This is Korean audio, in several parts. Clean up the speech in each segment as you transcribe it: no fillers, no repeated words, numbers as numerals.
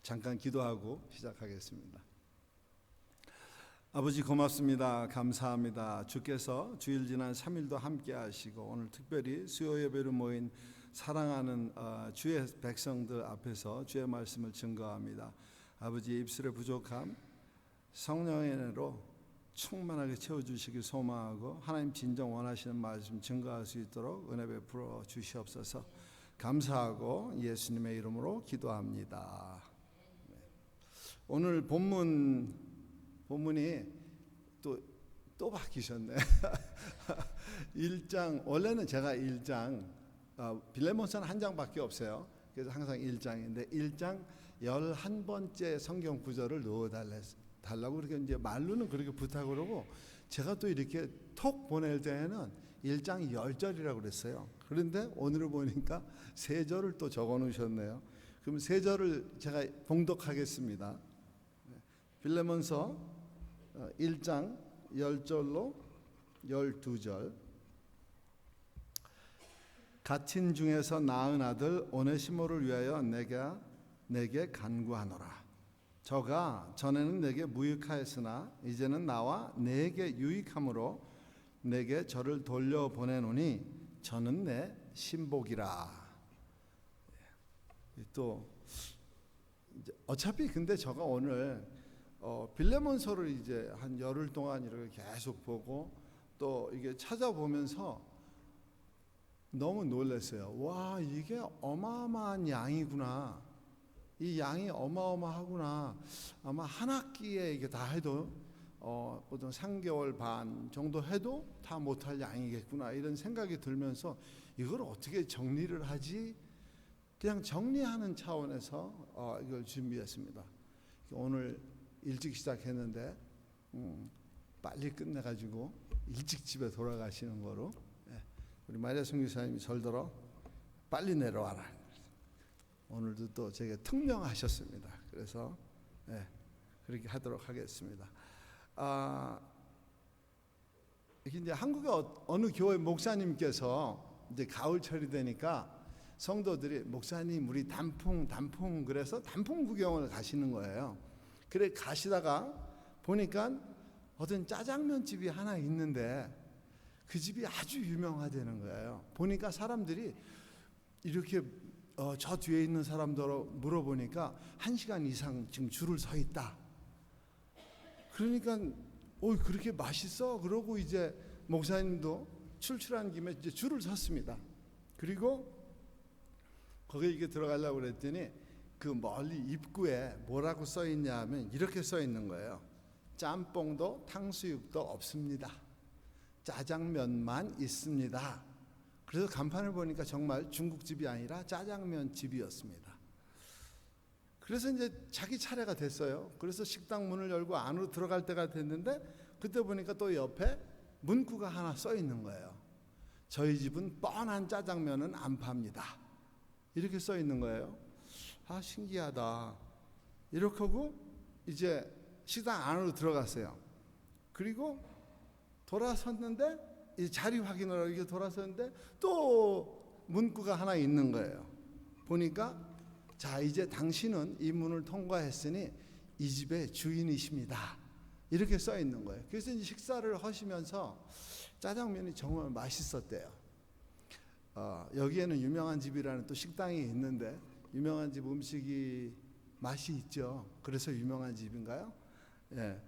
잠깐 기도하고 시작하겠습니다. 아버지 고맙습니다. 감사합니다. 주께서 주일 지난 3일도 함께 하시고 오늘 특별히 수요 예배로 모인 사랑하는 주의 백성들 앞에서 주의 말씀을 증거합니다. 아버지 입술의 부족함 성령의 은혜로 충만하게 채워주시길 소망하고 하나님 진정 원하시는 말씀 증거할 수 있도록 은혜 베풀어 주시옵소서. 감사하고 예수님의 이름으로 기도합니다. 오늘 본문이 또 바뀌셨네. 1장 원래는 제가 1장 빌레몬서는 한 장밖에 없어요. 그래서 항상 1장인데 1장 11번째 성경 구절을 넣어달라고 그렇게 이제 말로는 그렇게 부탁을 하고 제가 또 이렇게 톡 보낼 때에는 1장 10절이라고 그랬어요. 그런데 오늘을 보니까 3절을 또 적어 놓으셨네요. 그럼 3절을 제가 봉독하겠습니다. 빌레몬서 1장 10절로 12절. 갇힌 중에서 낳은 아들 오네시모를 위하여 내게 간구하노라. 저가 전에는 내게 무익하였으나 이제는 나와 내게 유익함으로 내게 저를 돌려보내노니 저는 내 신복이라. 또 이제 어차피 근데 저가 오늘 빌레몬서를 이제 한 열흘 동안 이렇게 계속 보고 또 이게 찾아보면서 너무 놀랐어요. 와, 이게 어마어마한 양이구나. 이 양이 어마어마하구나. 아마 한 학기에 이게 다 해도 보통 3개월 반 정도 해도 다 못할 양이겠구나 이런 생각이 들면서 이걸 어떻게 정리를 하지? 그냥 정리하는 차원에서 이걸 준비했습니다. 오늘 일찍 시작했는데 빨리 끝내가지고 일찍 집에 돌아가시는 거로 우리 마리아 선교사님이 절더러 빨리 내려와라. 오늘도 또 제게 특명하셨습니다. 그래서 그렇게 하도록 하겠습니다. 이제 한국의 어느 교회 목사님께서 이제 가을철이 되니까 성도들이 목사님 우리 단풍 그래서 단풍 구경을 가시는 거예요. 그래 가시다가 보니까 어떤 짜장면 집이 하나 있는데 그 집이 아주 유명하다는 거예요. 보니까 사람들이 이렇게 저 뒤에 있는 사람들 물어보니까 1시간 이상 지금 줄을 서 있다. 그러니까 그렇게 맛있어? 그러고 이제 목사님도 출출한 김에 이제 줄을 섰습니다. 그리고 거기에 이게 들어가려고 그랬더니 그 멀리 입구에 뭐라고 써 있냐 하면 이렇게 써 있는 거예요. 짬뽕도 탕수육도 없습니다. 짜장면만 있습니다. 그래서 간판을 보니까 정말 중국집이 아니라 짜장면 집이었습니다. 그래서 이제 자기 차례가 됐어요. 그래서 식당 문을 열고 안으로 들어갈 때가 됐는데 그때 보니까 또 옆에 문구가 하나 써 있는 거예요. 저희 집은 뻔한 짜장면은 안 팝니다. 이렇게 써 있는 거예요. 신기하다. 이렇게 하고 이제 식당 안으로 들어갔어요. 그리고 돌아섰는데 이 자리 확인을 하고 이렇게 돌아섰는데 또 문구가 하나 있는 거예요. 보니까 자 이제 당신은 이 문을 통과했으니 이 집의 주인이십니다. 이렇게 써 있는 거예요. 그래서 이제 식사를 하시면서 짜장면이 정말 맛있었대요. 여기에는 유명한 집이라는 또 식당이 있는데 유명한 집 음식이 맛이 있죠. 그래서 유명한 집인가요? 예.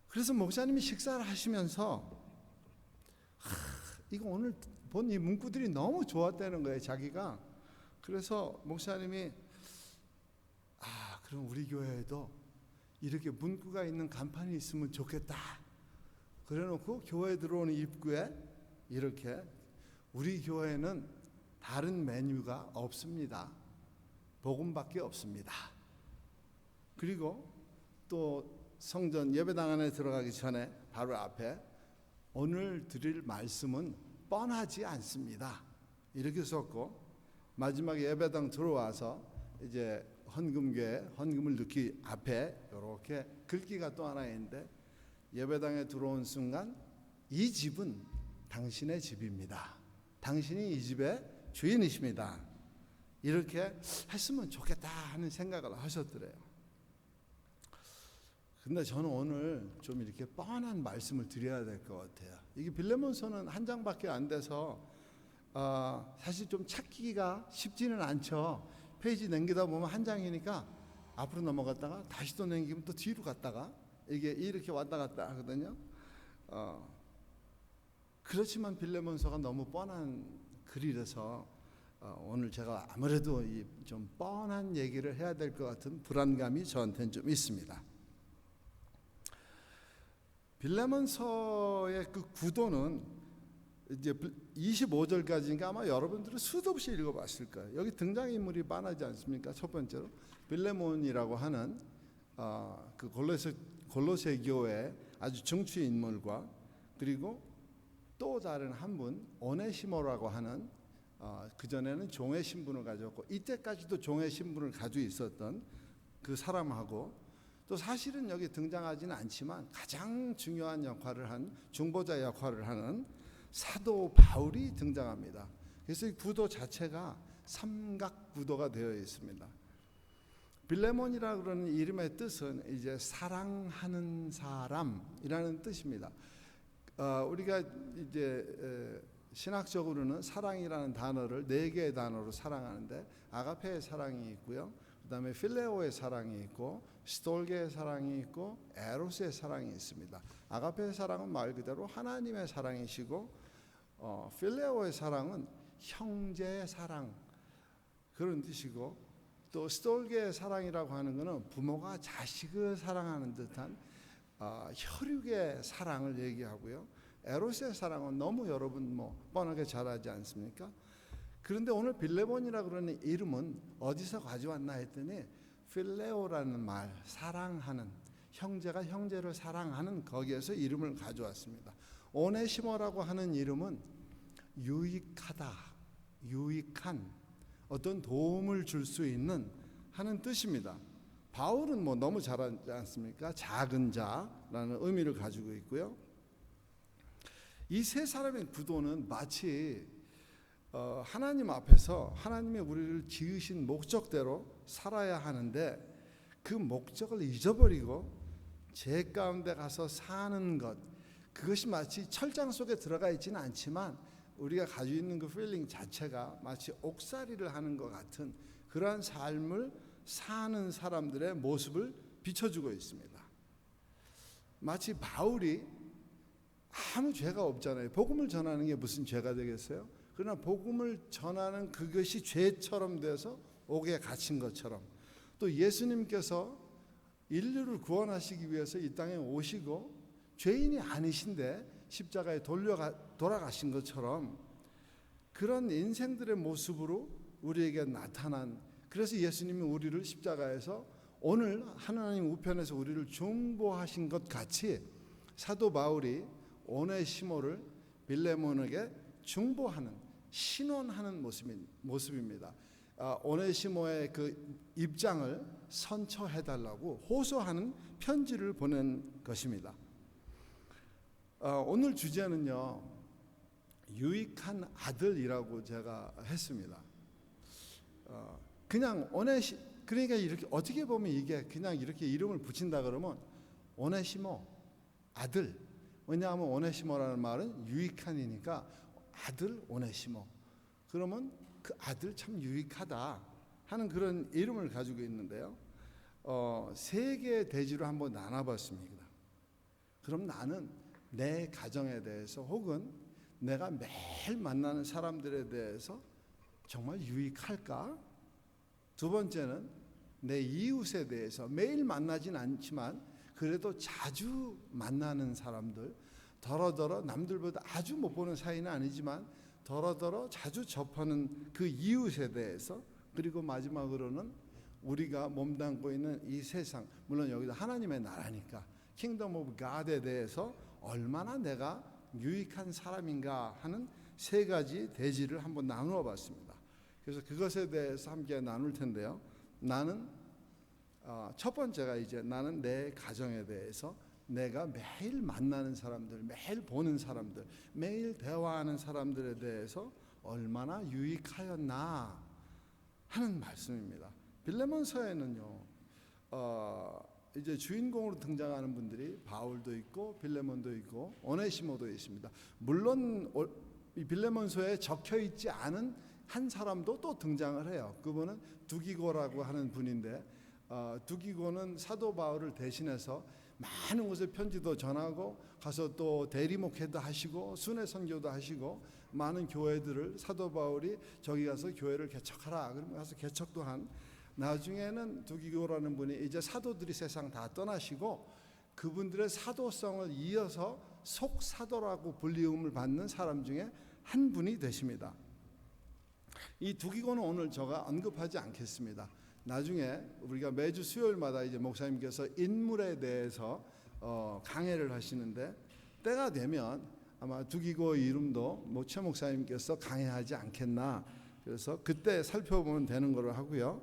그래서 목사님이 식사를 하시면서 이거 오늘 본 이 문구들이 너무 좋았다는 거예요, 자기가. 그래서 목사님이 그럼 우리 교회에도 이렇게 문구가 있는 간판이 있으면 좋겠다. 그래놓고 교회 들어오는 입구에 이렇게 우리 교회는 다른 메뉴가 없습니다. 복음밖에 없습니다. 그리고 또 성전 예배당 안에 들어가기 전에 바로 앞에 오늘 드릴 말씀은 뻔하지 않습니다. 이렇게 썼고 마지막에 예배당 들어와서 이제 헌금을 넣기 앞에 이렇게 글귀가 또 하나 있는데 예배당에 들어온 순간 이 집은 당신의 집입니다. 당신이 이 집의 주인이십니다. 이렇게 했으면 좋겠다 하는 생각을 하셨더래요. 근데 저는 오늘 좀 이렇게 뻔한 말씀을 드려야 될 것 같아요. 이게 빌레몬서는 한 장밖에 안 돼서 사실 좀 찾기가 쉽지는 않죠. 페이지 넘기다 보면 한 장이니까 앞으로 넘어갔다가 다시 또 넘기면 또 뒤로 갔다가 이게 이렇게 왔다 갔다 하거든요. 그렇지만 빌레몬서가 너무 뻔한 글이라서 오늘 제가 아무래도 이 좀 뻔한 얘기를 해야 될 것 같은 불안감이 저한테는 좀 있습니다. 빌레몬서의 그 구도는 이제 25절까지인가 아마 여러분들은 수도 없이 읽어봤을 거예요. 여기 등장인물이 많아지 않습니까? 첫 번째로 빌레몬이라고 하는 그 골로새 교회 아주 정치 인물과 그리고 또 다른 한 분 오네시모라고 하는 그 전에는 종의 신분을 가졌고 이때까지도 종의 신분을 가지고 있었던 그 사람하고 또 사실은 여기 등장하지는 않지만 가장 중요한 역할을 한 중보자 역할을 하는 사도 바울이 등장합니다. 그래서 이 구도 자체가 삼각 구도가 되어 있습니다. 빌레몬이라고 그러는 이름의 뜻은 이제 사랑하는 사람이라는 뜻입니다. 우리가 이제 신학적으로는 사랑이라는 단어를 4개의 단어로 사랑하는데 아가페의 사랑이 있고요. 그다음에 필레오의 사랑이 있고 스톨게의 사랑이 있고 에로스의 사랑이 있습니다. 아가페의 사랑은 말 그대로 하나님의 사랑이시고 필레오의 사랑은 형제의 사랑 그런 뜻이고 또 스톨게의 사랑이라고 하는 것은 부모가 자식을 사랑하는 듯한 혈육의 사랑을 얘기하고요. 에로스의 사랑은 너무 여러분 뻔하게 잘 알지 않습니까? 그런데 오늘 빌레몬이라고 그러는 이름은 어디서 가져왔나 했더니 필레오라는 말, 사랑하는 형제가 형제를 사랑하는 거기에서 이름을 가져왔습니다. 오네시모라고 하는 이름은 유익하다, 유익한 어떤 도움을 줄 수 있는 하는 뜻입니다. 바울은 너무 잘 알지 않습니까? 작은 자라는 의미를 가지고 있고요. 이 세 사람의 구도는 마치 하나님 앞에서 하나님이 우리를 지으신 목적대로 살아야 하는데 그 목적을 잊어버리고 죄 가운데 가서 사는 것 그것이 마치 철장 속에 들어가 있지는 않지만 우리가 가지고 있는 그 필링 자체가 마치 옥살이를 하는 것 같은 그러한 삶을 사는 사람들의 모습을 비춰주고 있습니다. 마치 바울이 아무 죄가 없잖아요. 복음을 전하는 게 무슨 죄가 되겠어요? 그러나 복음을 전하는 그것이 죄처럼 돼서 옥에 갇힌 것처럼 또 예수님께서 인류를 구원하시기 위해서 이 땅에 오시고 죄인이 아니신데 십자가에 돌아가신 것처럼 그런 인생들의 모습으로 우리에게 나타난 그래서 예수님이 우리를 십자가에서 오늘 하나님 우편에서 우리를 중보하신 것 같이 사도 바울이 오네시모를 빌레몬에게 중보하는 신원하는 모습입니다. 오네시모의 그 입장을 선처해달라고 호소하는 편지를 보낸 것입니다. 오늘 주제는요 유익한 아들이라고 제가 했습니다. 그냥 그러니까 이렇게 어떻게 보면 이게 그냥 이렇게 이름을 붙인다 그러면 오네시모 아들 왜냐하면 오네시모라는 말은 유익한이니까 아들 오네시모 그러면 그 아들 참 유익하다 하는 그런 이름을 가지고 있는데요. 세 개의 대지로 한번 나눠봤습니다. 그럼 나는 내 가정에 대해서 혹은 내가 매일 만나는 사람들에 대해서 정말 유익할까? 두 번째는 내 이웃에 대해서 매일 만나진 않지만 그래도 자주 만나는 사람들 더러더러 남들보다 아주 못 보는 사이는 아니지만 더러더러 자주 접하는 그 이웃에 대해서 그리고 마지막으로는 우리가 몸담고 있는 이 세상 물론 여기도 하나님의 나라니까 킹덤 오브 갓에 대해서 얼마나 내가 유익한 사람인가 하는 세 가지 대지를 한번 나누어 봤습니다. 그래서 그것에 대해서 함께 나눌 텐데요. 나는 첫 번째가 이제 나는 내 가정에 대해서 내가 매일 만나는 사람들, 매일 보는 사람들, 매일 대화하는 사람들에 대해서 얼마나 유익하였나 하는 말씀입니다. 빌레몬서에는요, 이제 주인공으로 등장하는 분들이 바울도 있고 빌레몬도 있고 오네시모도 있습니다. 물론 이 빌레몬서에 적혀 있지 않은 한 사람도 또 등장을 해요. 그분은 두기고라고 하는 분인데, 두기고는 사도 바울을 대신해서 많은 곳에 편지도 전하고 가서 또 대리목회도 하시고 순회 선교도 하시고 많은 교회들을 사도 바울이 저기 가서 교회를 개척하라 그러면 가서 개척도 한, 나중에는 두기고라는 분이 이제 사도들이 세상 다 떠나시고 그분들의 사도성을 이어서 속사도라고 불리움을 받는 사람 중에 한 분이 되십니다. 이 두기고는 오늘 제가 언급하지 않겠습니다. 나중에 우리가 매주 수요일마다 이제 목사님께서 인물에 대해서 강해를 하시는데, 때가 되면 아마 두기고 이름도 최 목사님께서 강해하지 않겠나, 그래서 그때 살펴보면 되는 거로 하고요.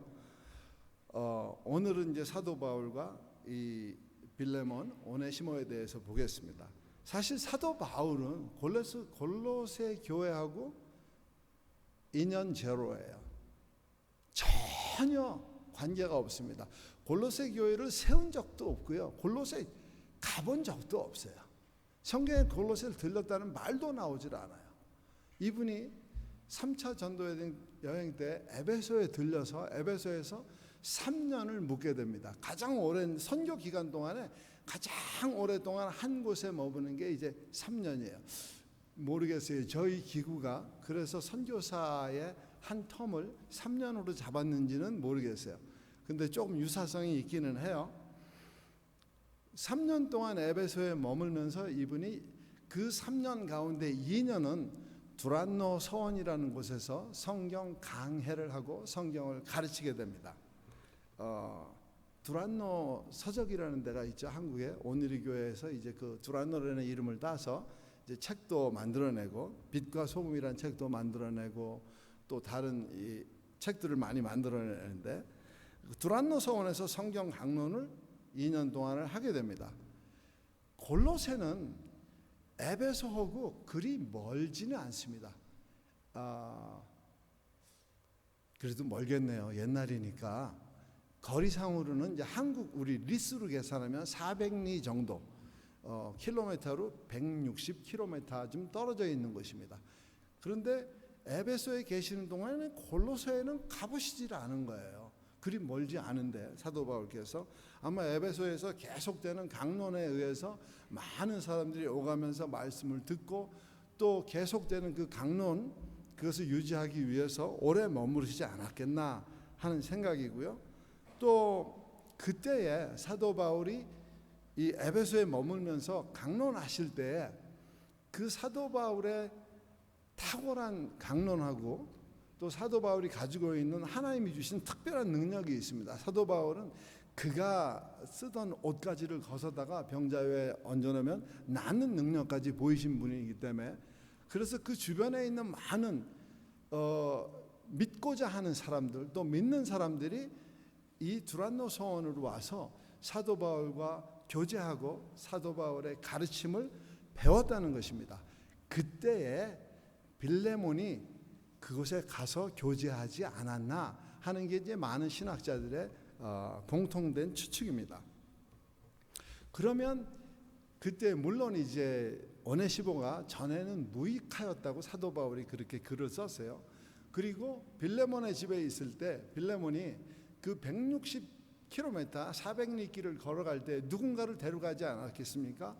오늘은 이제 사도 바울과 이 빌레몬, 오네시모에 대해서 보겠습니다. 사실 사도 바울은 골로새 교회하고 인연 제로예요. 전혀 관계가 없습니다. 골로새 교회를 세운 적도 없고요. 골로새 가본 적도 없어요. 성경에 골로새를 들렸다는 말도 나오질 않아요. 이분이 3차 전도 여행 때 에베소에 들려서 에베소에서 3년을 묵게 됩니다. 가장 오랜 선교 기간 동안에 가장 오랫동안 한 곳에 머무는 게 이제 3년이에요. 모르겠어요. 저희 기구가 그래서 선교사의 한 텀을 3년으로 잡았는지는 모르겠어요. 근데 조금 유사성이 있기는 해요. 3년 동안 에베소에 머물면서 이분이 그 3년 가운데 2년은 두란노 서원이라는 곳에서 성경 강해를 하고 성경을 가르치게 됩니다. 두란노 서적이라는 데가 있죠. 한국에 온누리 교회에서 이제 그 두란노라는 이름을 따서 이제 책도 만들어내고 빛과 소금이라는 책도 만들어내고 또 다른 이 책들을 많이 만들어내는데, 두란노 서원에서 성경 강론을 2년 동안을 하게 됩니다. 골로새는 에베소하고 그리 멀지는 않습니다. 그래도 멀겠네요. 옛날이니까. 거리상으로는 이제 한국 우리 리스로 계산하면 400리 정도, 킬로미터로 160km 좀 떨어져 있는 곳입니다. 그런데 에베소에 계시는 동안에 골로새에는 가보시질 않은 거예요. 그리 멀지 않은데 사도 바울께서 아마 에베소에서 계속되는 강론에 의해서 많은 사람들이 오가면서 말씀을 듣고 또 계속되는 그 강론, 그것을 유지하기 위해서 오래 머무르시지 않았겠나 하는 생각이고요. 또 그때에 사도 바울이 이 에베소에 머물면서 강론하실 때에 그 사도 바울의 탁월한 강론하고 또 사도 바울이 가지고 있는 하나님이 주신 특별한 능력이 있습니다. 사도 바울은 그가 쓰던 옷가지를 벗어다가 병자에 얹어놓으면 낫는 능력까지 보이신 분이기 때문에, 그래서 그 주변에 있는 많은 믿고자 하는 사람들 또 믿는 사람들이 이 두란노 서원으로 와서 사도 바울과 교제하고 사도 바울의 가르침을 배웠다는 것입니다. 그때에 빌레몬이 그곳에 가서 교제하지 않았나 하는 게 이제 많은 신학자들의 공통된 추측입니다. 그러면 그때 물론 이제 오네시모가 전에는 무익하였다고 사도 바울이 그렇게 글을 썼어요. 그리고 빌레몬의 집에 있을 때 빌레몬이 그 160km 400리 길을 걸어갈 때 누군가를 데려가지 않았겠습니까?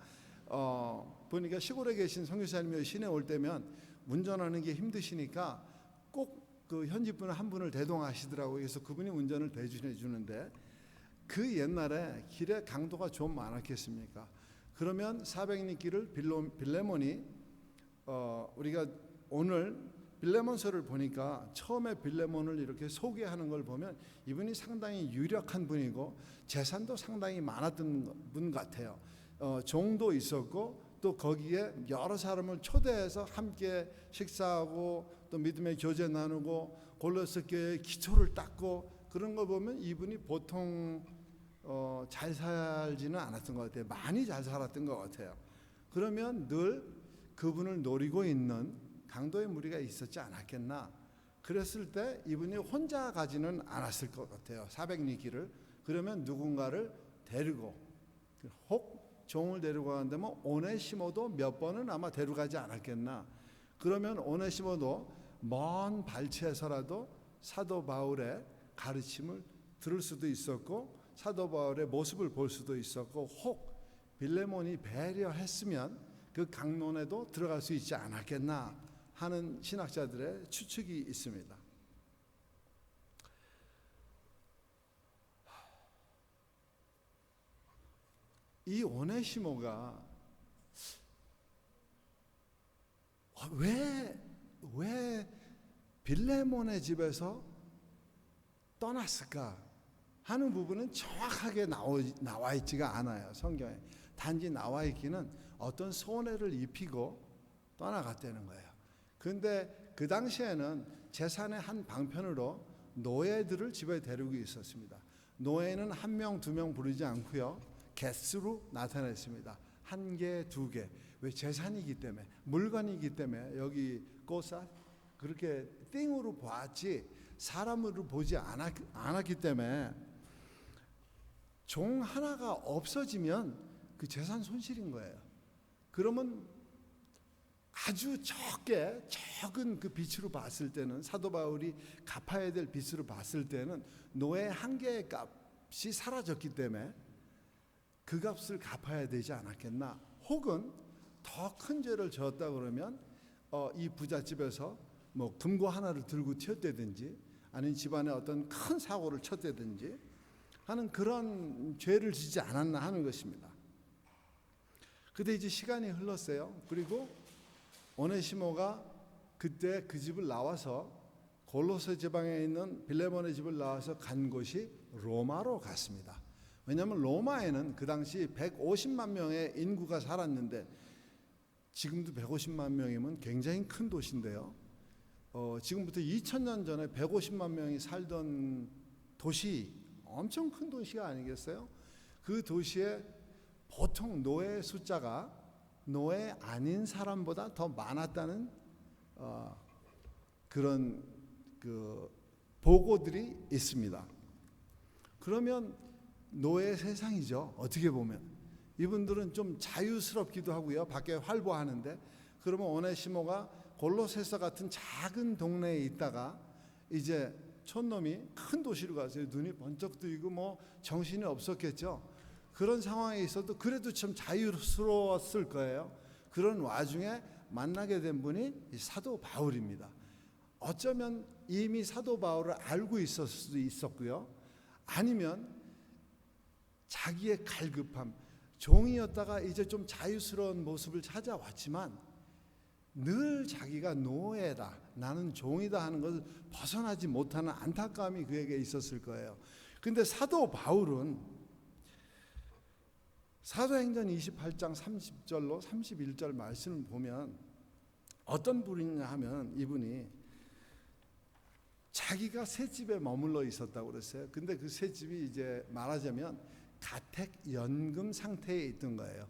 보니까 시골에 계신 선교사님이 시내 올 때면 운전하는 게 힘드시니까 꼭 그 현지 분 한 분을 대동하시더라고요. 그래서 그분이 운전을 대신해 주는데, 그 옛날에 길에 강도가 좀 많았겠습니까? 그러면 400리 길을 빌레몬이 우리가 오늘 빌레몬서를 보니까 처음에 빌레몬을 이렇게 소개하는 걸 보면 이분이 상당히 유력한 분이고 재산도 상당히 많았던 분 같아요. 종도 있었고 또 거기에 여러 사람을 초대해서 함께 식사하고 또 믿음의 교제 나누고 골로새 교회의 기초를 닦고 그런 거 보면 이분이 보통 잘 살지는 않았던 것 같아요. 많이 잘 살았던 것 같아요. 그러면 늘 그분을 노리고 있는 강도의 무리가 있었지 않았겠나 그랬을 때 이분이 혼자 가지는 않았을 것 같아요. 400리 길을. 그러면 누군가를 데리고, 혹 종을 데리고 간다면 오네시모도 몇 번은 아마 데려가지 않았겠나. 그러면 오네시모도 먼 발치에서라도 사도 바울의 가르침을 들을 수도 있었고 사도 바울의 모습을 볼 수도 있었고, 혹 빌레몬이 배려했으면 그 강론에도 들어갈 수 있지 않았겠나 하는 신학자들의 추측이 있습니다. 이 오네시모가 왜 빌레몬의 집에서 떠났을까 하는 부분은 정확하게 나와 있지가 않아요. 성경에 단지 나와 있기는 어떤 손해를 입히고 떠나갔다는 거예요. 그런데 그 당시에는 재산의 한 방편으로 노예들을 집에 데리고 있었습니다. 노예는 한 명, 두 명 부르지 않고요, 개수로 나타냈습니다. 한 개, 두 개. 왜? 재산이기 때문에, 물건이기 때문에. 여기 꽃사 그렇게 띵으로 보았지 사람으로 보지 않았기 때문에 종 하나가 없어지면 그 재산 손실인 거예요. 그러면 아주 적은 그 빚으로 봤을 때는, 사도 바울이 갚아야 될 빚으로 봤을 때는 노예 한 개의 값이 사라졌기 때문에 그 값을 갚아야 되지 않았겠나. 혹은 더 큰 죄를 지었다 그러면 이 부잣집에서 뭐 금고 하나를 들고 튀었다든지 아니면 집안에 어떤 큰 사고를 쳤다든지 하는 그런 죄를 지지 않았나 하는 것입니다. 그때 이제 시간이 흘렀어요. 그리고 오네시모가 그때 그 집을 나와서 골로새 지방에 있는 빌레몬의 집을 나와서 간 곳이 로마로 갔습니다. 왜냐하면 로마에는 그 당시 150만 명의 인구가 살았는데, 지금도 150만 명이면 굉장히 큰 도시인데요. 지금부터 2000년 전에 150만 명이 살던 도시, 엄청 큰 도시가 아니겠어요? 그 도시에 보통 노예 숫자가 노예 아닌 사람보다 더 많았다는 그런 그 보고들이 있습니다. 그러면 노예 세상이죠. 어떻게 보면 이분들은 좀 자유스럽기도 하고요, 밖에 활보하는데. 그러면 오네시모가 골로새서 같은 작은 동네에 있다가 이제 촌놈이 큰 도시로 가서 눈이 번쩍 뜨이고 뭐 정신이 없었겠죠. 그런 상황에 있어도 그래도 참 자유스러웠을 거예요. 그런 와중에 만나게 된 분이 사도 바울입니다. 어쩌면 이미 사도 바울을 알고 있었을 수도 있었고요, 아니면 자기의 갈급함, 종이었다가 이제 좀 자유스러운 모습을 찾아왔지만 늘 자기가 노예다, 나는 종이다 하는 것을 벗어나지 못하는 안타까움이 그에게 있었을 거예요. 근데 사도 바울은 사도행전 28장 30절로 31절 말씀을 보면 어떤 분이냐 하면, 이분이 자기가 새 집에 머물러 있었다고 그랬어요. 근데 그 새 집이 이제 말하자면 가택연금 상태에 있던 거예요.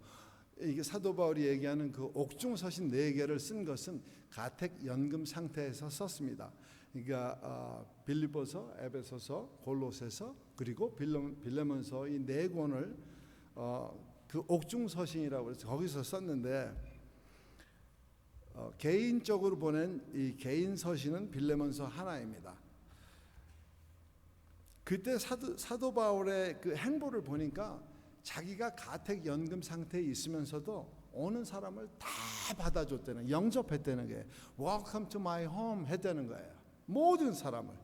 이게 사도 바울이 얘기하는 그 옥중서신 4개를 쓴 것은 가택연금 상태에서 썼습니다. 그러니까 빌립보서, 에베소서, 골로새서, 그리고 빌레몬서, 이 4권을 그 옥중서신이라고 해서 거기서 썼는데, 개인적으로 보낸 이 개인 서신은 빌레몬서 하나입니다. 그때 사도 바울의 그 행보를 보니까 자기가 가택연금 상태에 있으면서도 오는 사람을 다 받아줬다는, 영접했다는 게 Welcome to my home 했다는 거예요. 모든 사람을.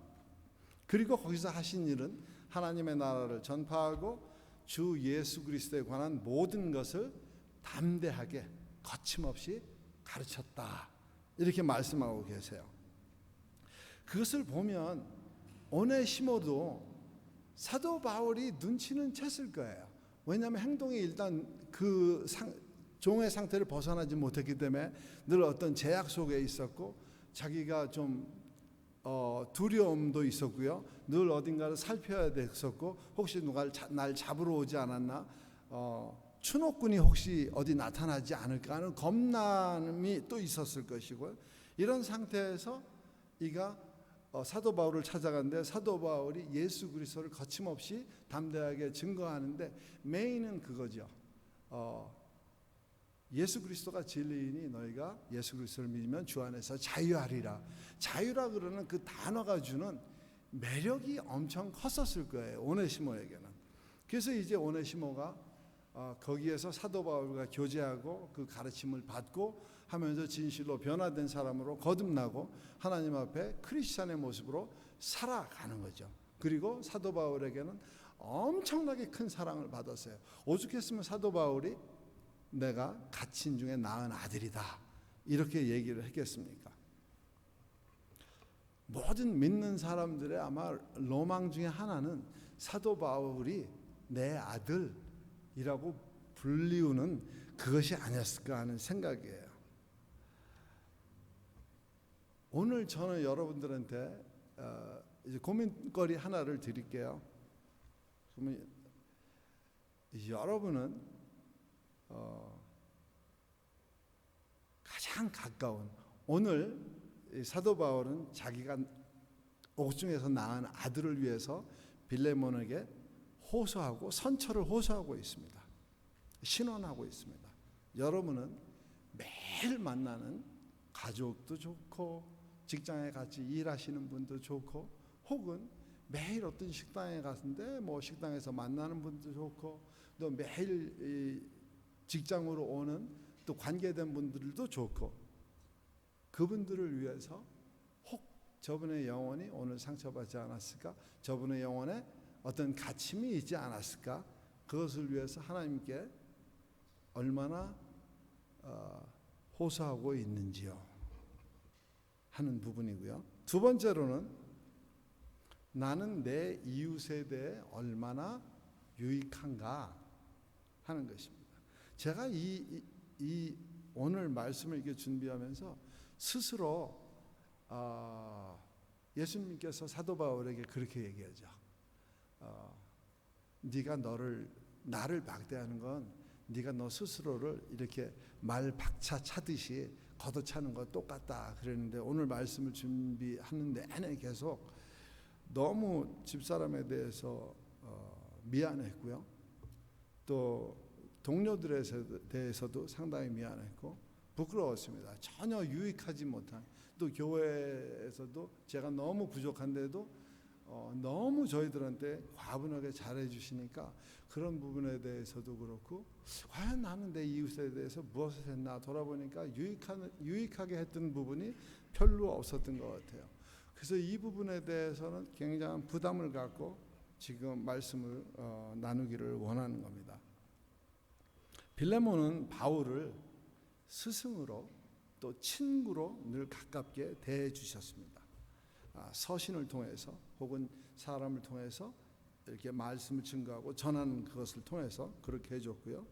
그리고 거기서 하신 일은 하나님의 나라를 전파하고 주 예수 그리스도에 관한 모든 것을 담대하게 거침없이 가르쳤다, 이렇게 말씀하고 계세요. 그것을 보면 오네시모도 사도 바울이 눈치는 챘을 거예요. 왜냐하면 행동이 일단 그 종의 상태를 벗어나지 못했기 때문에 늘 어떤 제약 속에 있었고, 자기가 좀 두려움도 있었고요, 늘 어딘가를 살펴야 됐었고, 혹시 누가 날 잡으러 오지 않았나, 추노꾼이 혹시 어디 나타나지 않을까 하는 겁남이 또 있었을 것이고요. 이런 상태에서 이가 사도 바울을 찾아갔는데 사도 바울이 예수 그리스도를 거침없이 담대하게 증거하는데 메인은 그거죠. 예수 그리스도가 진리이니 너희가 예수 그리스도를 믿으면 주 안에서 자유하리라. 자유라 그러는 그 단어가 주는 매력이 엄청 컸었을 거예요, 오네시모에게는. 그래서 이제 오네시모가 거기에서 사도 바울과 교제하고 그 가르침을 받고 하면서 진실로 변화된 사람으로 거듭나고 하나님 앞에 크리스찬의 모습으로 살아가는 거죠. 그리고 사도 바울에게는 엄청나게 큰 사랑을 받았어요. 오죽했으면 사도 바울이 내가 갇힌 중에 낳은 아들이다 이렇게 얘기를 했겠습니까? 모든 믿는 사람들의 아마 로망 중에 하나는 사도 바울이 내 아들이라고 불리우는 그것이 아니었을까 하는 생각이에요. 오늘 저는 여러분들한테 이제 고민거리 하나를 드릴게요. 그러면 여러분은 가장 가까운, 오늘 사도 바울은 자기가 옥중에서 낳은 아들을 위해서 빌레몬에게 호소하고 선처를 호소하고 있습니다. 신원하고 있습니다. 여러분은 매일 만나는 가족도 좋고 직장에 같이 일하시는 분도 좋고 혹은 매일 어떤 식당에 갔는데 뭐 식당에서 만나는 분도 좋고 또 매일 직장으로 오는 또 관계된 분들도 좋고 그분들을 위해서 혹 저분의 영혼이 오늘 상처받지 않았을까? 저분의 영혼에 어떤 갇힘이 있지 않았을까? 그것을 위해서 하나님께 얼마나 호소하고 있는지요 하는 부분이고요. 두 번째로는 나는 내 이웃에 대해 얼마나 유익한가 하는 것입니다. 제가 이 오늘 말씀을 이렇게 준비하면서 스스로 예수님께서 사도 바울에게 그렇게 얘기하죠. 네가 나를 박대하는 건 네가 너 스스로를 이렇게 말 박차 차듯이 걷어차는 거 똑같다 그랬는데 오늘 말씀을 준비하는 내내 계속 너무 집사람에 대해서 미안했고요. 또 동료들에 대해서도 상당히 미안했고 부끄러웠습니다. 전혀 유익하지 못한, 또 교회에서도 제가 너무 부족한데도 너무 저희들한테 과분하게 잘해 주시니까 그런 부분에 대해서도 그렇고 과연 나는 내 이웃에 대해서 무엇을 했나 돌아보니까 유익하게 했던 부분이 별로 없었던 것 같아요. 그래서 이 부분에 대해서는 굉장한 부담을 갖고 지금 말씀을 나누기를 원하는 겁니다. 빌레몬은 바울을 스승으로 또 친구로 늘 가깝게 대해 주셨습니다. 서신을 통해서 혹은 사람을 통해서 이렇게 말씀을 증거하고 전하는 그것을 통해서 그렇게 해줬고요.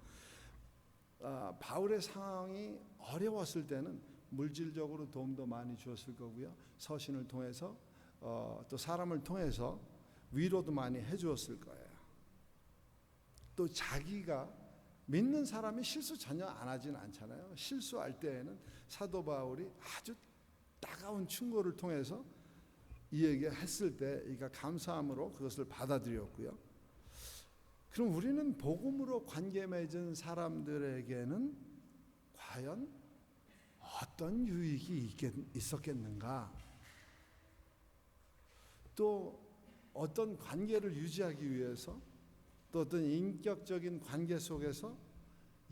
바울의 상황이 어려웠을 때는 물질적으로 도움도 많이 주었을 거고요. 서신을 통해서 또 사람을 통해서 위로도 많이 해주었을 거예요. 또 자기가 믿는 사람이 실수 전혀 안 하진 않잖아요. 실수할 때에는 사도 바울이 아주 따가운 충고를 통해서 이에게 했을 때 이가 감사함으로 그것을 받아들였고요. 그럼 우리는 복음으로 관계 맺은 사람들에게는 과연 어떤 유익이 있었겠는가? 또 어떤 관계를 유지하기 위해서 또 어떤 인격적인 관계 속에서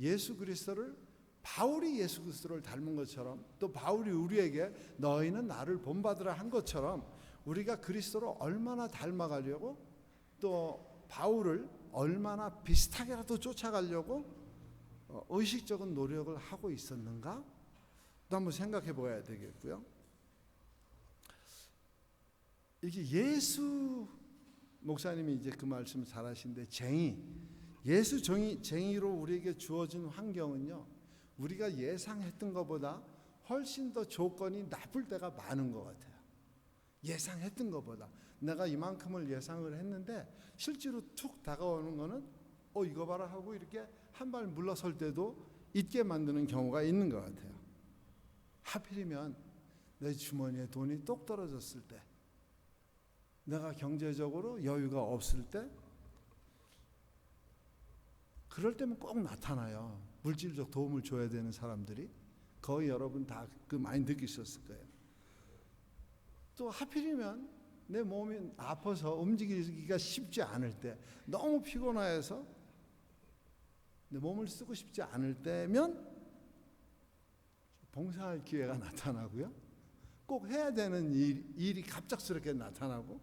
예수 그리스도를 바울이 예수 그리스도를 닮은 것처럼 또 바울이 우리에게 너희는 나를 본받으라 한 것처럼 우리가 그리스도를 얼마나 닮아가려고 또 바울을 얼마나 비슷하게라도 쫓아가려고 의식적인 노력을 하고 있었는가? 또 한번 생각해 보아야 되겠고요. 이게 예수 목사님이 이제 그 말씀 잘하시는데 예수 쟁의로 우리에게 주어진 환경은요, 우리가 예상했던 것보다 훨씬 더 조건이 나쁠 때가 많은 것 같아요. 예상했던 것보다 내가 이만큼을 예상을 했는데 실제로 툭 다가오는 거는 이거 봐라 하고 이렇게 한 발 물러설 때도 있게 만드는 경우가 있는 것 같아요. 하필이면 내 주머니에 돈이 똑 떨어졌을 때 내가 경제적으로 여유가 없을 때, 그럴 때면 꼭 나타나요. 물질적 도움을 줘야 되는 사람들이. 거의 여러분 다 그 많이 느끼셨을 거예요. 또 하필이면 내 몸이 아파서 움직이기가 쉽지 않을 때, 너무 피곤해서 내 몸을 쓰고 싶지 않을 때면 봉사할 기회가 나타나고요. 꼭 해야 되는 일이 갑작스럽게 나타나고,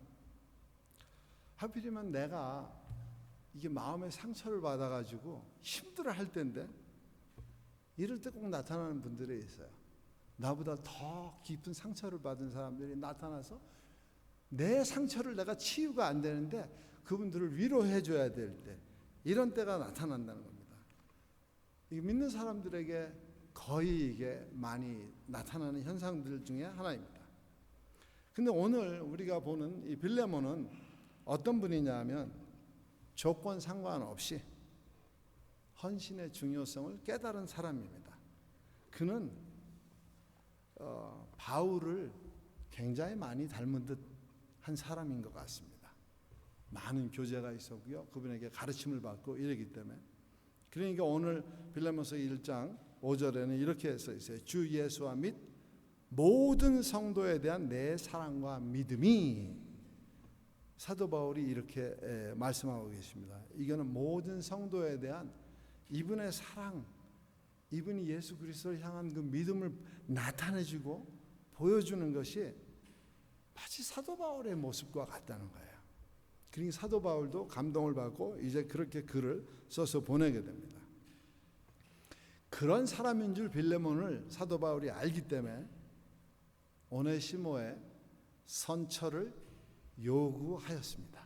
하필이면 내가 이게 마음의 상처를 받아가지고 힘들어할 때인데, 이럴 때 꼭 나타나는 분들이 있어요. 나보다 더 깊은 상처를 받은 사람들이 나타나서 내 상처를 내가 치유가 안 되는데 그분들을 위로해 줘야 될 때, 이런 때가 나타난다는 겁니다. 이게 믿는 사람들에게 거의 이게 많이 나타나는 현상들 중에 하나입니다. 근데 오늘 우리가 보는 이 빌레몬은 어떤 분이냐 하면, 조건 상관없이 헌신의 중요성을 깨달은 사람입니다. 그는 바울을 굉장히 많이 닮은 듯 한 사람인 것 같습니다. 많은 교제가 있었고요. 그분에게 가르침을 받고 이러기 때문에. 그러니까 오늘 빌레몬서 1장 5절에는 이렇게 써 있어요. 주 예수와 및 모든 성도에 대한 내 사랑과 믿음이, 사도 바울이 이렇게 말씀하고 계십니다. 이거는 모든 성도에 대한 이분의 사랑, 이분이 예수 그리스도를 향한 그 믿음을 나타내주고 보여주는 것이 마치 사도 바울의 모습과 같다는 거예요. 그러니까 사도 바울도 감동을 받고 이제 그렇게 글을 써서 보내게 됩니다. 그런 사람인 줄 빌레몬을 사도 바울이 알기 때문에 오네시모의 선처를 요구하였습니다.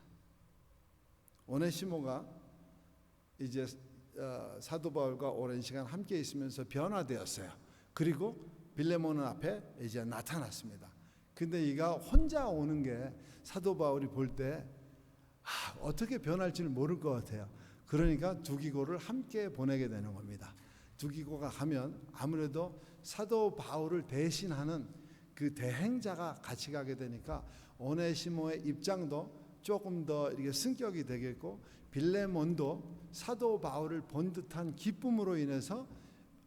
오네시모가 이제 사도 바울과 오랜 시간 함께 있으면서 변화되었어요. 그리고 빌레몬 앞에 이제 나타났습니다. 근데 이가 혼자 오는 게 사도 바울이 볼 때 어떻게 변할지를 모를 것 같아요. 그러니까 두기고를 함께 보내게 되는 겁니다. 두기고가 가면 아무래도 사도 바울을 대신하는 그 대행자가 같이 가게 되니까 오네시모의 입장도 조금 더 이렇게 승격이 되겠고, 빌레몬도 사도 바울을 본 듯한 기쁨으로 인해서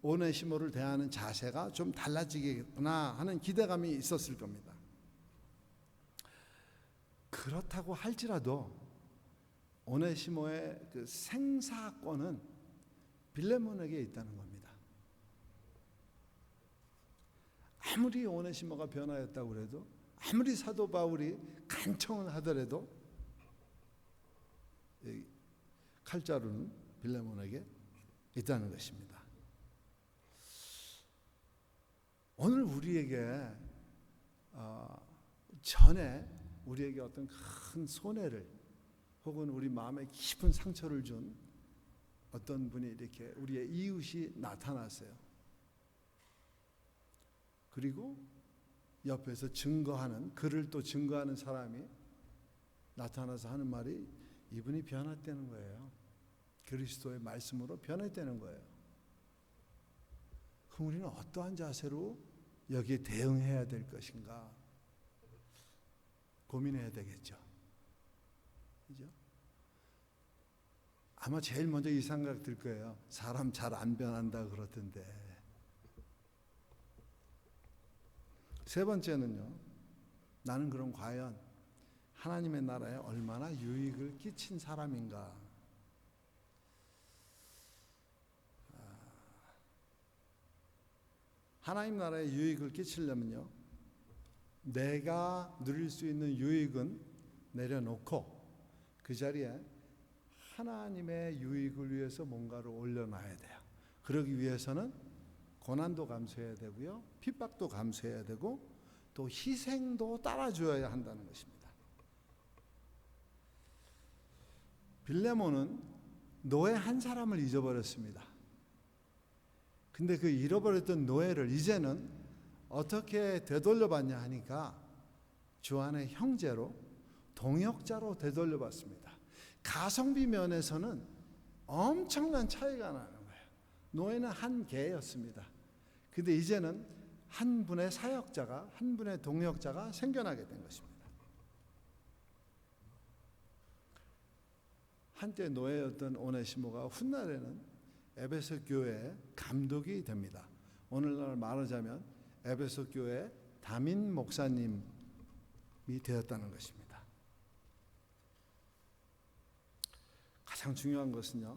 오네시모를 대하는 자세가 좀 달라지겠구나 하는 기대감이 있었을 겁니다. 그렇다고 할지라도 오네시모의 그 생사권은 빌레몬에게 있다는 겁니다. 아무리 오네시모가 변화했다고 해도, 아무리 사도 바울이 간청을 하더라도 칼자루는 빌레몬에게 있다는 것입니다. 오늘 우리에게 전에 우리에게 어떤 큰 손해를 혹은 우리 마음에 깊은 상처를 준 어떤 분이 이렇게 우리의 이웃이 나타났어요. 그리고 옆에서 증거하는, 그를 또 증거하는 사람이 나타나서 하는 말이, 이분이 변화되는 거예요. 그리스도의 말씀으로 변화되는 거예요. 그럼 우리는 어떠한 자세로 여기에 대응해야 될 것인가 고민해야 되겠죠. 그죠? 아마 제일 먼저 이 생각 들 거예요. 사람 잘 안 변한다 그러던데. 세 번째는요, 나는 그럼 과연 하나님의 나라에 얼마나 유익을 끼친 사람인가. 하나님 나라에 유익을 끼치려면요, 내가 누릴 수 있는 유익은 내려놓고 그 자리에 하나님의 유익을 위해서 뭔가를 올려놔야 돼요. 그러기 위해서는 고난도 감수해야 되고요, 핍박도 감수해야 되고, 또 희생도 따라줘야 한다는 것입니다. 빌레몬은 노예 한 사람을 잊어버렸습니다. 근데 그 잃어버렸던 노예를 이제는 어떻게 되돌려받냐 하니까 주안의 형제로, 동역자로 되돌려받습니다. 가성비 면에서는 엄청난 차이가 나는 거예요. 노예는 한 개였습니다. 근데 이제는 한 분의 사역자가, 한 분의 동역자가 생겨나게 된 것입니다. 한때 노예였던 오네시모가 훗날에는 에베소 교회 감독이 됩니다. 오늘날 말하자면 에베소 교회 담임 목사님이 되었다는 것입니다. 가장 중요한 것은요,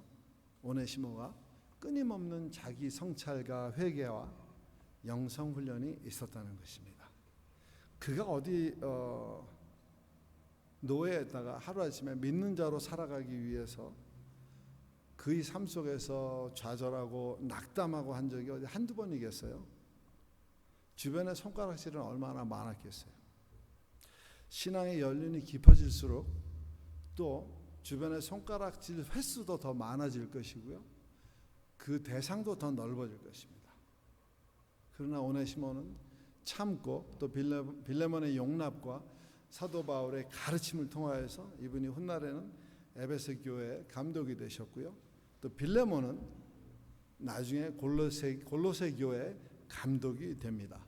오네시모가 끊임없는 자기 성찰과 회개와 영성 훈련이 있었다는 것입니다. 그가 어디 노예에다가 하루아침에 믿는 자로 살아가기 위해서 그의 삶 속에서 좌절하고 낙담하고 한 적이 어디 한두 번이겠어요? 주변에 손가락질은 얼마나 많았겠어요? 신앙의 연륜이 깊어질수록 또 주변에 손가락질 횟수도 더 많아질 것이고요, 그 대상도 더 넓어질 것입니다. 그러나 오네시모는 참고 또 빌레몬의 용납과 사도 바울의 가르침을 통하여서 이분이 훗날에는 에베소 교회 감독이 되셨고요, 또 빌레몬은 나중에 골로새 교회 감독이 됩니다.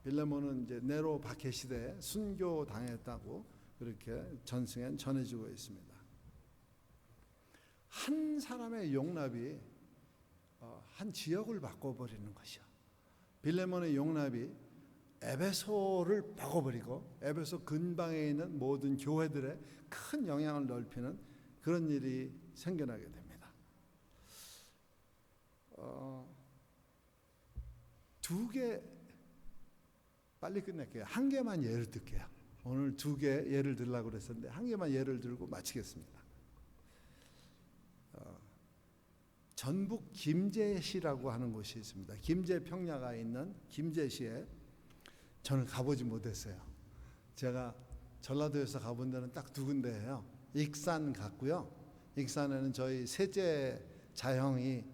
빌레몬은 이제 네로 박해 시대에 순교 당했다고 그렇게 전승에 전해지고 있습니다. 한 사람의 용납이 한 지역을 바꿔버리는 것이요. 빌레몬의 용납이 에베소를 바꿔버리고 에베소 근방에 있는 모든 교회들의 큰 영향을 넓히는 그런 일이 생겨나게 됩니다. 두 개 빨리 끝낼게요. 한 개만 예를 들게요. 오늘 두 개 예를 들려고 그랬었는데 한 개만 예를 들고 마치겠습니다. 전북 김제시라고 하는 곳이 있습니다. 김제 평야가 있는 김제시에 저는 가보지 못했어요. 제가 전라도에서 가본 데는 딱 두 군데예요. 익산 갔고요. 익산에는 저희 셋째 자형이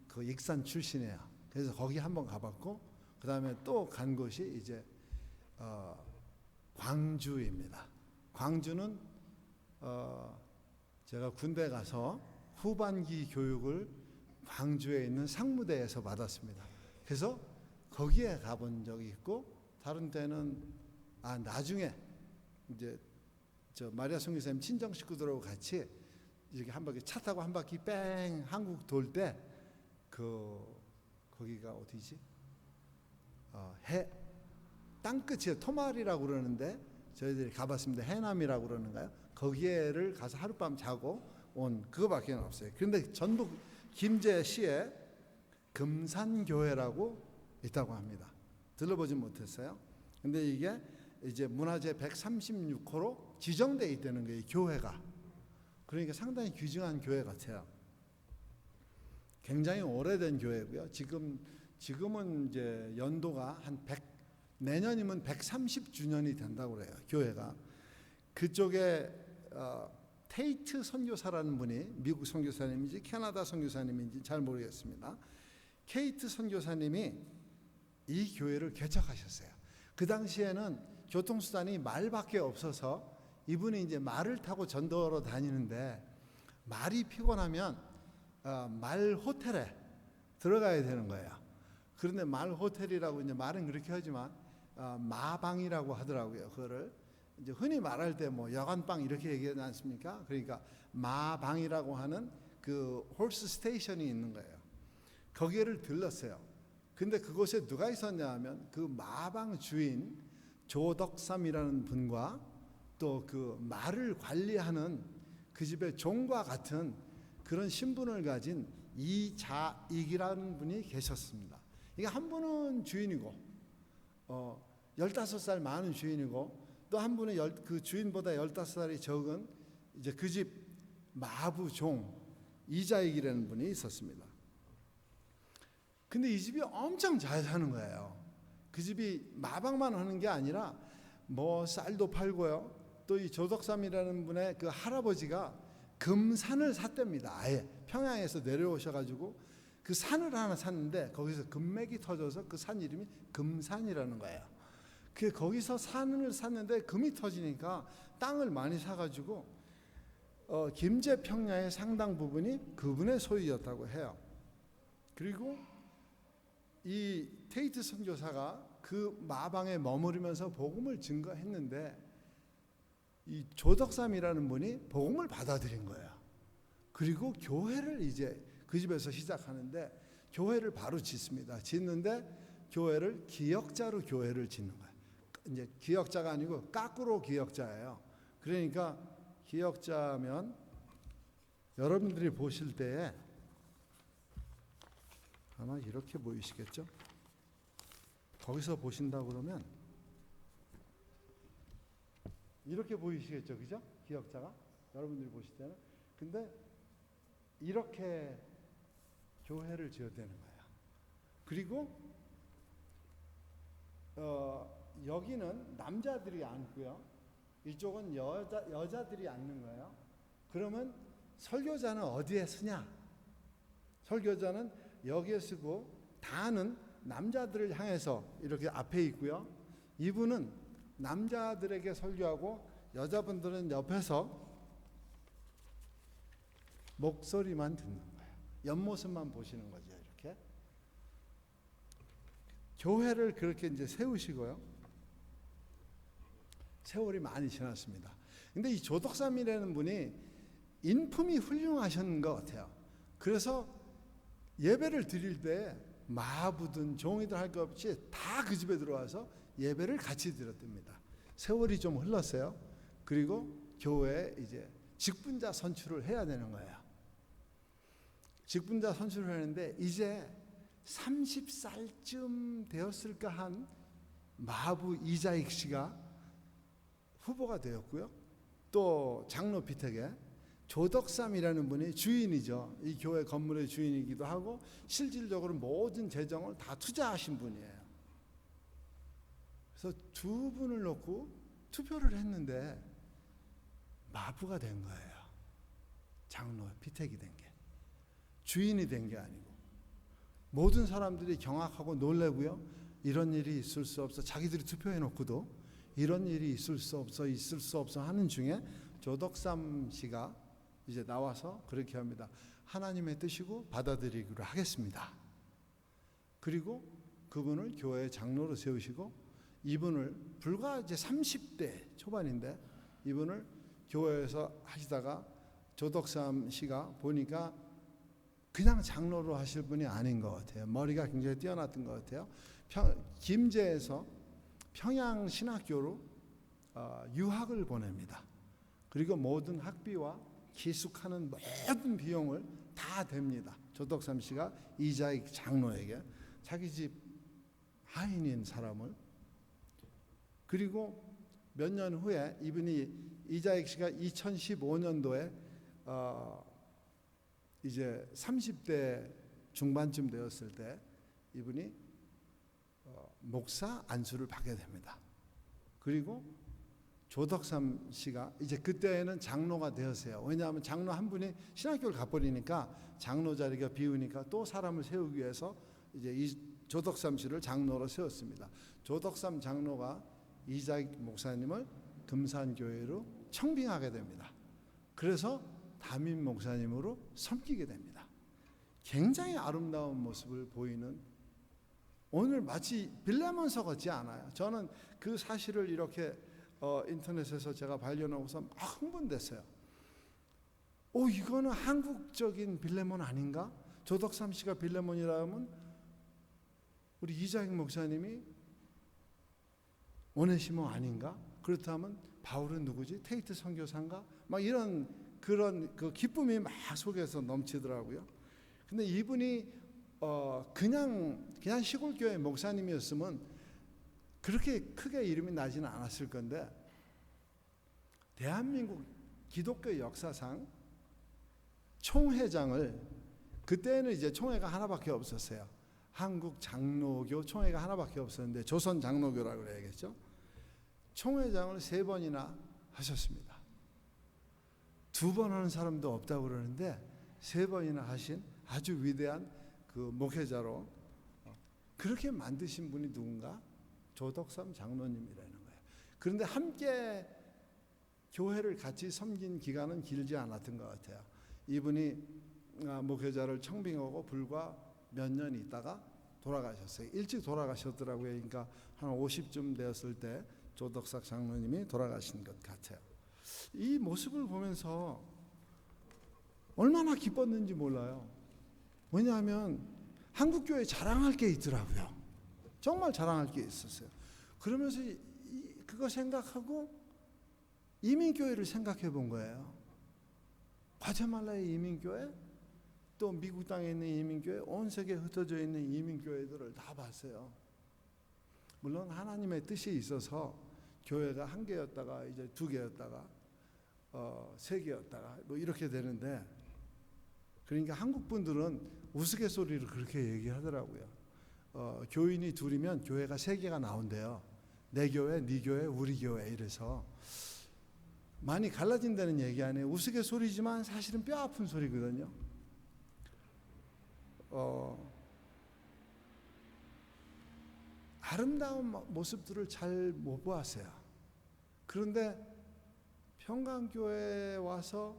그 익산 출신이에요. 그래서 거기 한번 가봤고, 그 다음에 또 간 곳이 이제 광주입니다. 광주는 제가 군대 가서 후반기 교육을 광주에 있는 상무대에서 받았습니다. 그래서 거기에 가본 적이 있고, 다른 때는 나중에 이제 저 마리아 선교사님 친정 식구들하고 같이 이렇게 한 바퀴 차 타고 한 바퀴 뺑 한국 돌 때 거기가 어디지? 땅끝이에요. 토말이라고 그러는데 저희들이 가봤습니다. 해남이라고 그러는가요? 거기에를 가서 하룻밤 자고 온 그거밖에 없어요. 그런데 전북 김제시에 금산교회라고 있다고 합니다. 들어보진 못했어요. 근데 이게 이제 문화재 136호로 지정되어 있다는 거예요, 교회가. 그러니까 상당히 귀중한 교회 같아요. 굉장히 오래된 교회고요. 지금은 이제 연도가 한 내년이면 130주년이 된다고 그래요, 교회가. 그쪽에 테이트 선교사라는 분이, 미국 선교사님인지 캐나다 선교사님인지 잘 모르겠습니다. 케이트 선교사님이 이 교회를 개척하셨어요. 그 당시에는 교통수단이 말밖에 없어서 이분이 이제 말을 타고 전도하러 다니는데, 말이 피곤하면 말 호텔에 들어가야 되는 거예요. 그런데 말 호텔이라고 이제 말은 그렇게 하지만 마방이라고 하더라고요. 그거를 이제 흔히 말할 때 뭐 여관방 이렇게 얘기하지 않습니까? 그러니까 마방이라고 하는 그 홀스 스테이션이 있는 거예요. 거기를 들렀어요. 근데 그곳에 누가 있었냐 하면 그 마방 주인 조덕삼이라는 분과 또 그 말을 관리하는 그 집의 종과 같은 그런 신분을 가진 이자익이라는 분이 계셨습니다. 이게 한 분은 주인이고 15살 많은 주인이고, 또 한 분은 그 주인보다 15살이 적은 이제 그 집 마부종 이자익이라는 분이 있었습니다. 근데 이 집이 엄청 잘 사는 거예요. 그 집이 마방만 하는 게 아니라 뭐 쌀도 팔고요. 또 이 조덕삼이라는 분의 그 할아버지가 금산을 샀답니다. 아예 평양에서 내려오셔가지고 그 산을 하나 샀는데 거기서 금맥이 터져서 그 산 이름이 금산이라는 거예요. 거기서 산을 샀는데 금이 터지니까 땅을 많이 사가지고 김제 평야의 상당 부분이 그분의 소유였다고 해요. 그리고 이 테이트 선교사가 그 마방에 머무르면서 복음을 증거했는데 이 조덕삼이라는 분이 복음을 받아들인 거예요. 그리고 교회를 이제 그 집에서 시작하는데 교회를 바로 짓습니다. 짓는데 교회를 기역자로 교회를 짓는 거예요. 이제 기역자가 아니고 까꾸로 기역자예요. 그러니까 기역자면 여러분들이 보실 때에 아마 이렇게 보이시겠죠? 거기서 보신다고 그러면 이렇게 보이시겠죠? 그죠? 기역자가 여러분들이 보실 때는. 근데 이렇게 교회를 지어야 되는 거예요. 그리고 여기는 남자들이 앉고요. 이쪽은 여자들이 앉는 거예요. 그러면 설교자는 어디에 쓰냐? 설교자는 여기에 쓰고 다는 남자들을 향해서 이렇게 앞에 있고요. 이분은 남자들에게 설교하고 여자분들은 옆에서 목소리만 듣는 거예요. 옆모습만 보시는 거죠. 이렇게 교회를 그렇게 이제 세우시고요. 세월이 많이 지났습니다. 근데 이 조덕삼이라는 분이 인품이 훌륭하셨는 것 같아요. 그래서 예배를 드릴 때 마부든 종이든 할 것 없이 다 그 집에 들어와서 예배를 같이 드렸답니다. 세월이 좀 흘렀어요. 그리고 교회에 이제 직분자 선출을 해야 되는 거예요. 직분자 선출을 하는데 이제 30살쯤 되었을까 한 마부 이자익 씨가 후보가 되었고요. 또 장로 피택에 조덕삼이라는 분이 주인이죠. 이 교회 건물의 주인이기도 하고 실질적으로 모든 재정을 다 투자하신 분이에요. 그래서 두 분을 놓고 투표를 했는데 마부가 된 거예요. 장로 피택이 된 게. 주인이 된 게 아니고. 모든 사람들이 경악하고 놀래고요. 이런 일이 있을 수 없어. 자기들이 투표해 놓고도 이런 일이 있을 수 없어 하는 중에 조덕삼 씨가 이제 나와서 그렇게 합니다. 하나님의 뜻이고 받아들이기로 하겠습니다. 그리고 그분을 교회 장로로 세우시고 이분을 불과 이제 30대 초반인데 이분을 교회에서 하시다가 조덕삼 씨가 보니까 그냥 장로로 하실 분이 아닌 것 같아요. 머리가 굉장히 뛰어났던 것 같아요. 김제에서 평양신학교로 유학을 보냅니다. 그리고 모든 학비와 기숙하는 모든 비용을 다 댑니다. 조덕삼 씨가 이자익 장로에게 자기 집 하인인 사람을. 그리고 몇 년 후에 이분이 이자익 씨가 2015년도에 이제 30대 중반쯤 되었을 때 이분이 목사 안수를 받게 됩니다. 그리고 조덕삼 씨가 이제 그때는 장로가 되었어요. 왜냐하면 장로 한 분이 신학교를 가버리니까 장로 자리가 비우니까 또 사람을 세우기 위해서 이제 이 조덕삼 씨를 장로로 세웠습니다. 조덕삼 장로가 이자익 목사님을 금산교회로 청빙하게 됩니다. 그래서 담임 목사님으로 섬기게 됩니다. 굉장히 아름다운 모습을 보이는, 오늘 마치 빌레몬서 같지 않아요. 저는 그 사실을 이렇게 인터넷에서 제가 발견하고서 막 흥분됐어요. 이거는 한국적인 빌레몬 아닌가? 조덕삼 씨가 빌레몬이라면 우리 이자익 목사님이 오네시모 아닌가? 그렇다면 바울은 누구지? 테이트 선교사인가? 막 이런 그런 그 기쁨이 막 속에서 넘치더라고요. 근데 이분이 그냥 시골 교회 목사님이었으면 그렇게 크게 이름이 나지는 않았을 건데 대한민국 기독교 역사상 총회장을, 그때는 이제 총회가 하나밖에 없었어요. 한국 장로교 총회가 하나밖에 없었는데 조선 장로교라고 그래야겠죠. 총회장을 3번이나 하셨습니다. 2번 하는 사람도 없다고 그러는데 3번이나 하신 아주 위대한 그 목회자로 그렇게 만드신 분이 누군가? 조덕삼 장로님이라는 거예요. 그런데 함께 교회를 같이 섬긴 기간은 길지 않았던 것 같아요. 이분이 목회자를 청빙하고 불과 몇 년 있다가 돌아가셨어요. 일찍 돌아가셨더라고요. 그러니까 한 50쯤 되었을 때 조덕삼 장로님이 돌아가신 것 같아요. 이 모습을 보면서 얼마나 기뻤는지 몰라요. 왜냐하면 한국 교회에 자랑할 게 있더라고요. 정말 자랑할 게 있었어요. 그러면서 그거 생각하고 이민교회를 생각해 본 거예요. 과테말라의 이민교회, 또 미국 땅에 있는 이민교회, 온 세계에 흩어져 있는 이민교회들을 다 봤어요. 물론 하나님의 뜻이 있어서 교회가 한 개였다가 이제 두 개였다가 세 개였다가 뭐 이렇게 되는데, 그러니까 한국 분들은 우스갯소리를 그렇게 얘기하더라고요. 교인이 둘이면 교회가 세 개가 나온대요. 내 교회, 네 교회, 우리 교회 이래서 많이 갈라진다는 얘기 아니에요. 우스갯소리지만 사실은 뼈 아픈 소리거든요. 아름다운 모습들을 잘 못 보았어요. 그런데 평강교회에 와서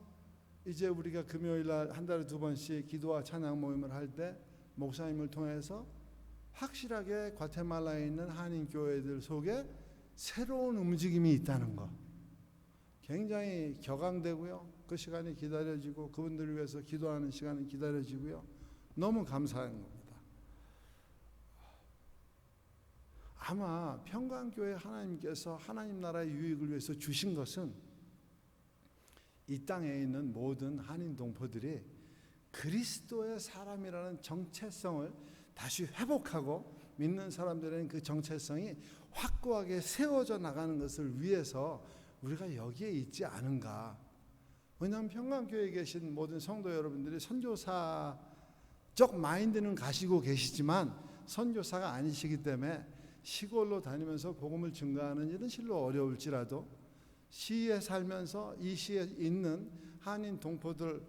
이제 우리가 금요일날 한 달에 2번씩 기도와 찬양 모임을 할 때 목사님을 통해서 확실하게 과테말라에 있는 한인 교회들 속에 새로운 움직임이 있다는 거 굉장히 격앙되고요. 그 시간이 기다려지고 그분들을 위해서 기도하는 시간이 기다려지고요. 너무 감사한 겁니다. 아마 평강교회 하나님께서 하나님 나라의 유익을 위해서 주신 것은 이 땅에 있는 모든 한인 동포들이 그리스도의 사람이라는 정체성을 다시 회복하고 믿는 사람들은 그 정체성이 확고하게 세워져 나가는 것을 위해서 우리가 여기에 있지 않은가. 왜냐하면 평강교회에 계신 모든 성도 여러분들이 선교사적 마인드는 가지고 계시지만 선교사가 아니시기 때문에 시골로 다니면서 복음을 증거하는 일은 실로 어려울지라도 시에 살면서 이 시에 있는 한인 동포들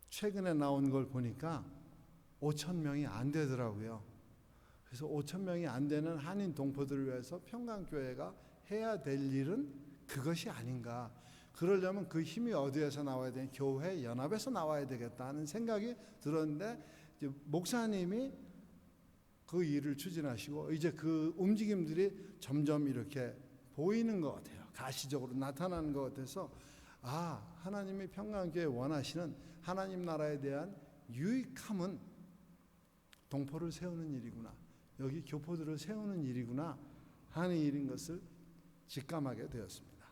최근에 나온 걸 보니까 5,000명이 안 되더라고요. 그래서 5,000명이 안 되는 한인 동포들을 위해서 평강교회가 해야 될 일은 그것이 아닌가. 그러려면 그 힘이 어디에서 나와야 되냐? 교회 연합에서 나와야 되겠다 하는 생각이 들었는데 이제 목사님이 그 일을 추진하시고 이제 그 움직임들이 점점 이렇게 보이는 것 같아요. 가시적으로 나타나는 것 같아서 하나님이 평강교회 원하시는 하나님 나라에 대한 유익함은 동포를 세우는 일이구나. 여기 교포들을 세우는 일이구나 하는 일인 것을 직감하게 되었습니다.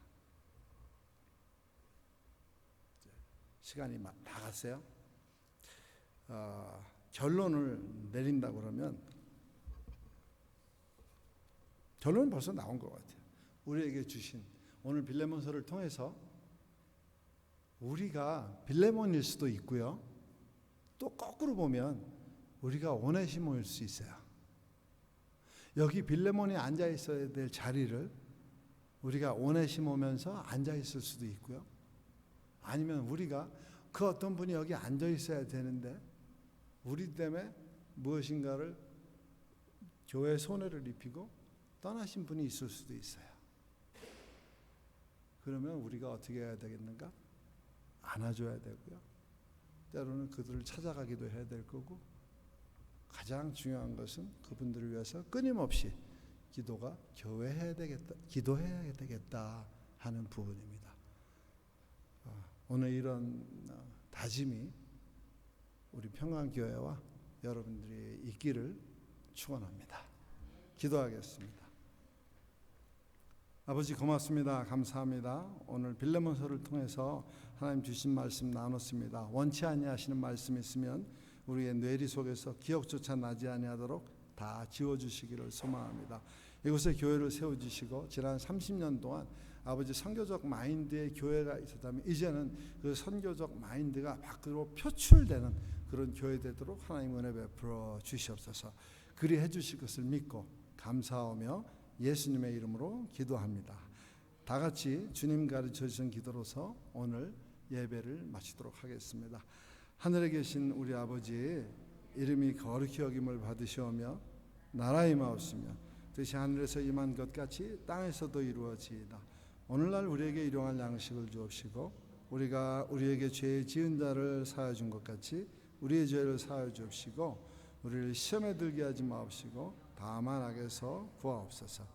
시간이 다 갔어요. 결론을 내린다 그러면 결론은 벌써 나온 것 같아요. 우리에게 주신 오늘 빌레몬서를 통해서 우리가 빌레몬일 수도 있고요. 또 거꾸로 보면 우리가 오네시모일 수 있어요. 여기 빌레몬이 앉아 있어야 될 자리를 우리가 오네시모면서 앉아 있을 수도 있고요. 아니면 우리가 그 어떤 분이 여기 앉아 있어야 되는데 우리 때문에 무엇인가를 교회에 손해를 입히고 떠나신 분이 있을 수도 있어요. 그러면 우리가 어떻게 해야 되겠는가? 안아줘야 되고요. 때로는 그들을 찾아가기도 해야 될 거고, 가장 중요한 것은 그분들을 위해서 끊임없이 기도해야 되겠다 하는 부분입니다. 오늘 이런 다짐이 우리 평강교회와 여러분들이 있기를 축원합니다. 기도하겠습니다. 아버지 고맙습니다. 감사합니다. 오늘 빌레몬서를 통해서 하나님 주신 말씀 나눴습니다. 원치 아니하시는 말씀 있으면 우리의 뇌리 속에서 기억조차 나지 아니하도록 다 지워주시기를 소망합니다. 이곳에 교회를 세워주시고 지난 30년 동안 아버지 선교적 마인드의 교회가 있었다면 이제는 그 선교적 마인드가 밖으로 표출되는 그런 교회 되도록 하나님 은혜 베풀어 주시옵소서. 그리 해주실 것을 믿고 감사하며 예수님의 이름으로 기도합니다. 다 같이 주님 가르쳐 주신 기도로서 오늘 예배를 마치도록 하겠습니다. 하늘에 계신 우리 아버지 이름이 거룩히 여김을 받으시오며 나라의 임하옵시며 뜻이 하늘에서 임한 것 같이 땅에서도 이루어지이다. 오늘날 우리에게 일용할 양식을 주옵시고 우리가 우리에게 죄 지은 자를 사하여 준 것 같이 우리의 죄를 사하여 주옵시고 우리를 시험에 들게 하지 마옵시고 다만 악에서 구하옵소서.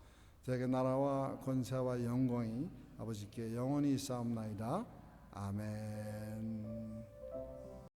저에게 나라와 권세와 영광이 아버지께 영원히 있사옵나이다. 아멘.